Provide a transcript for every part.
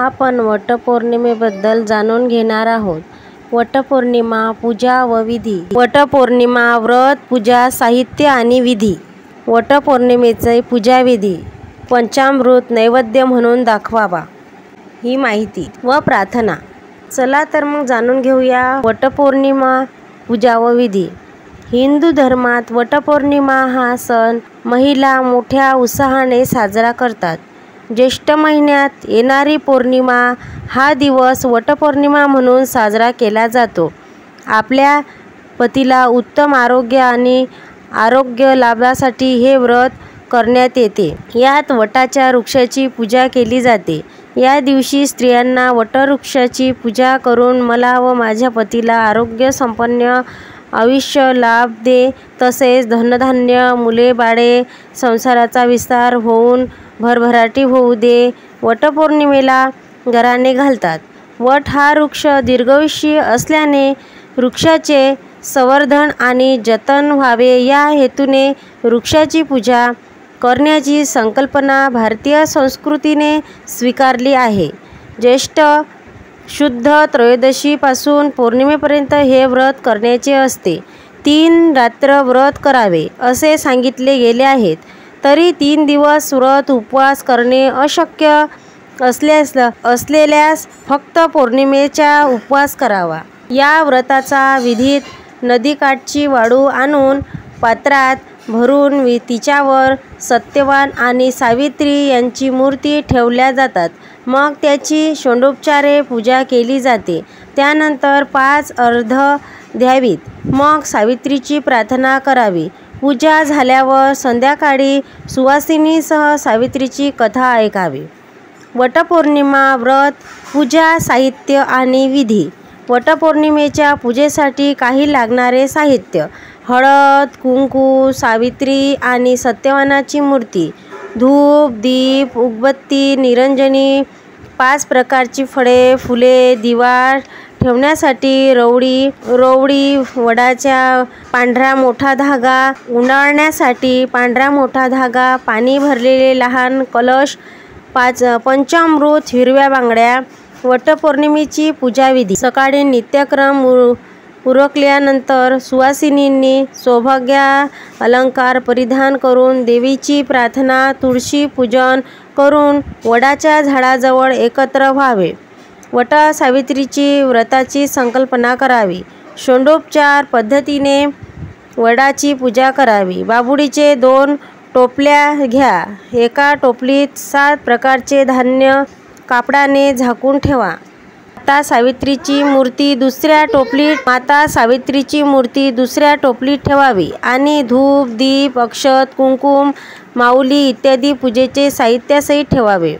आपण वटपौर्णिमेबद्दल जाणून घेणार आहोत। वटपौर्णिमा पूजा व विधी। वटपौर्णिमा व्रत, पूजा, साहित्य आणि विधी। वटपौर्णिमेचे पूजाविधी। पंचामृत नैवेद्य म्हणून दाखवावा ही माहिती व प्रार्थना। चला तर मग जाणून घेऊया वटपौर्णिमा पूजा व विधी। हिंदू धर्मात वटपौर्णिमा हा सण महिला मोठ्या उत्साहाने साजरा करतात। ज्येष्ठ महिन्यात येणारी पौर्णिमा हा दिवस वटपौर्णिमा म्हणून साजरा केला जातो। आपल्या पतीला उत्तम आरोग्य आणि आरोग्य लाभासाठी हे व्रत करण्यात येते। यात वटाच्या वृक्षाची पूजा केली जाते। या दिवशी स्त्रियांना वटवृक्षाची पूजा करून मला व माझ्या पतीला आरोग्य संपन्न आयुष्य लाभ दे, तसेच धनधान्य, मुले बाळे, संसाराचा विस्तार होऊन भरभराटी होऊ दे। वटपौर्णिमेला घराणे घालतात। वट हा वृक्ष दीर्घायुषी असल्याने वृक्षाचे संवर्धन आणि जतन व्हावे या हेतूने वृक्षाची पूजा करण्याची संकल्पना भारतीय संस्कृतीने स्वीकारली आहे। ज्येष्ठ शुद्ध त्रयोदशीपासून पौर्णिमेपर्यंत हे व्रत करण्याचे असते। 3 रात्र व्रत करावे असे सांगितले गेले आहे। तरी 3 दिवस व्रत उपवास करणे अशक्य असलेल्यास फक्त पौर्णिमेचा उपवास करावा। या व्रताचा विधीत नदीकाठची वाळू आणून पात्रात भरून तिच्यावर सत्यवान आणि सावित्री यांची मूर्ती ठेवल्या जातात। मग त्याची षोडोपचारे पूजा केली जाते। त्यानंतर 5 अर्घ्य द्यावीत। मग सावित्रीची प्रार्थना करावी। पूजा झाल्यावर संध्याकाळी सुवासिनीसह सावित्रीची कथा ऐकावी। वटपौर्णिमा व्रत, पूजा, साहित्य आणि विधी। वटपौर्णिमेच्या पूजेसाठी काही लागणारे साहित्य: हळद, कुंकू, सावित्री आणि सत्यवानाची मूर्ती, धूप, दीप, उदबत्ती, निरंजनी, 5 प्रकारची फळे, फुले, दिवा ठेवण्यासाठी रोवडी, वडाचा पांढरा मोठा धागा, गुंडाळण्यासाठी पांढरा मोठा धागा, पाणी भरलेले लहान कलश, पंचामृत, हिरव्या बांगड्या। वटपौर्णिमेची पूजाविधी। सकाळी नित्यक्रम उरकल्यानंतर सुवासिनींनी सौभाग्य अलंकार परिधान करून देवीची प्रार्थना, तुळशी पूजन करून वडाच्या झाडाजवळ एकत्र व्हावे। वटसावित्रीची व्रताची संकल्पना करावी। षोडोपचार पद्धतीने वडाची पूजा करावी। बाभुळीचे 2 टोपल्या घ्या। एका टोपलीत 7 प्रकारचे धान्य कापडाने झाकून ठेवा। माता सावित्रीची मूर्ती दुसऱ्या टोपलीत ठेवावी आणि धूप, दीप, अक्षत, कुंकुम, माऊली इत्यादी पूजेचे साहित्यासहित ठेवावे।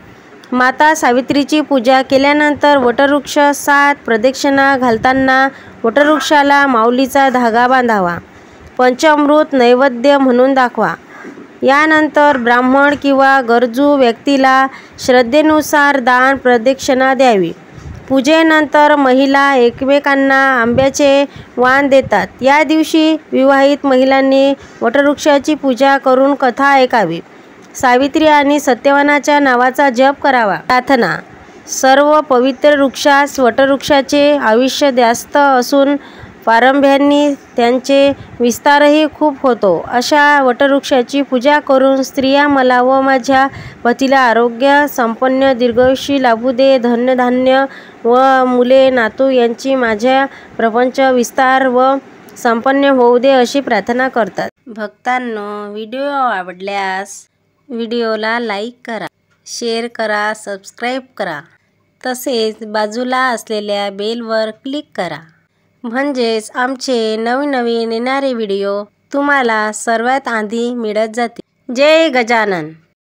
माता सावित्रीची पूजा केल्यानंतर वटवृक्ष 7 प्रदक्षिणा घालताना वटवृक्षाला माऊलीचा धागा बांधावा। पंचामृत नैवेद्य म्हणून दाखवा। यानंतर ब्राह्मण किंवा गरजू व्यक्तीला श्रद्धेनुसार दान प्रदक्षिणा द्यावी। पूजेनंतर महिला एकमेकांना आंब्याचे वाण देतात। या दिवशी विवाहित महिलांनी वटवृक्षाची पूजा करून कथा ऐकावी। सावित्री आणि सत्यवानाच्या नावाचा जप करावा। प्रार्थना: सर्व पवित्र वृक्षास वटवृक्षाचे आयुष्य जास्त असून पारंब्याने त्यांचे विस्तारही खूप होतो, अशा वटवृक्षाची पूजा करून स्त्रिया मला व माझ्या पतीला आरोग्य संपन्न दीर्घायुष्य लाभू दे, धनधान्य व मुले नातू यांची माझ्या प्रपंच विस्तार व संपन्न होऊ दे अशी प्रार्थना करतात। भक्तांनो, व्हिडिओ आवडल्यास व्हिडिओला लाईक करा, शेअर करा, सबस्क्राईब करा, तसेच बाजूला असलेल्या बेलवर क्लिक करा, म्हणजेच आमचे नवीन येणारे व्हिडिओ तुम्हाला सर्वात आधी मिळत जातील। जय गजानन।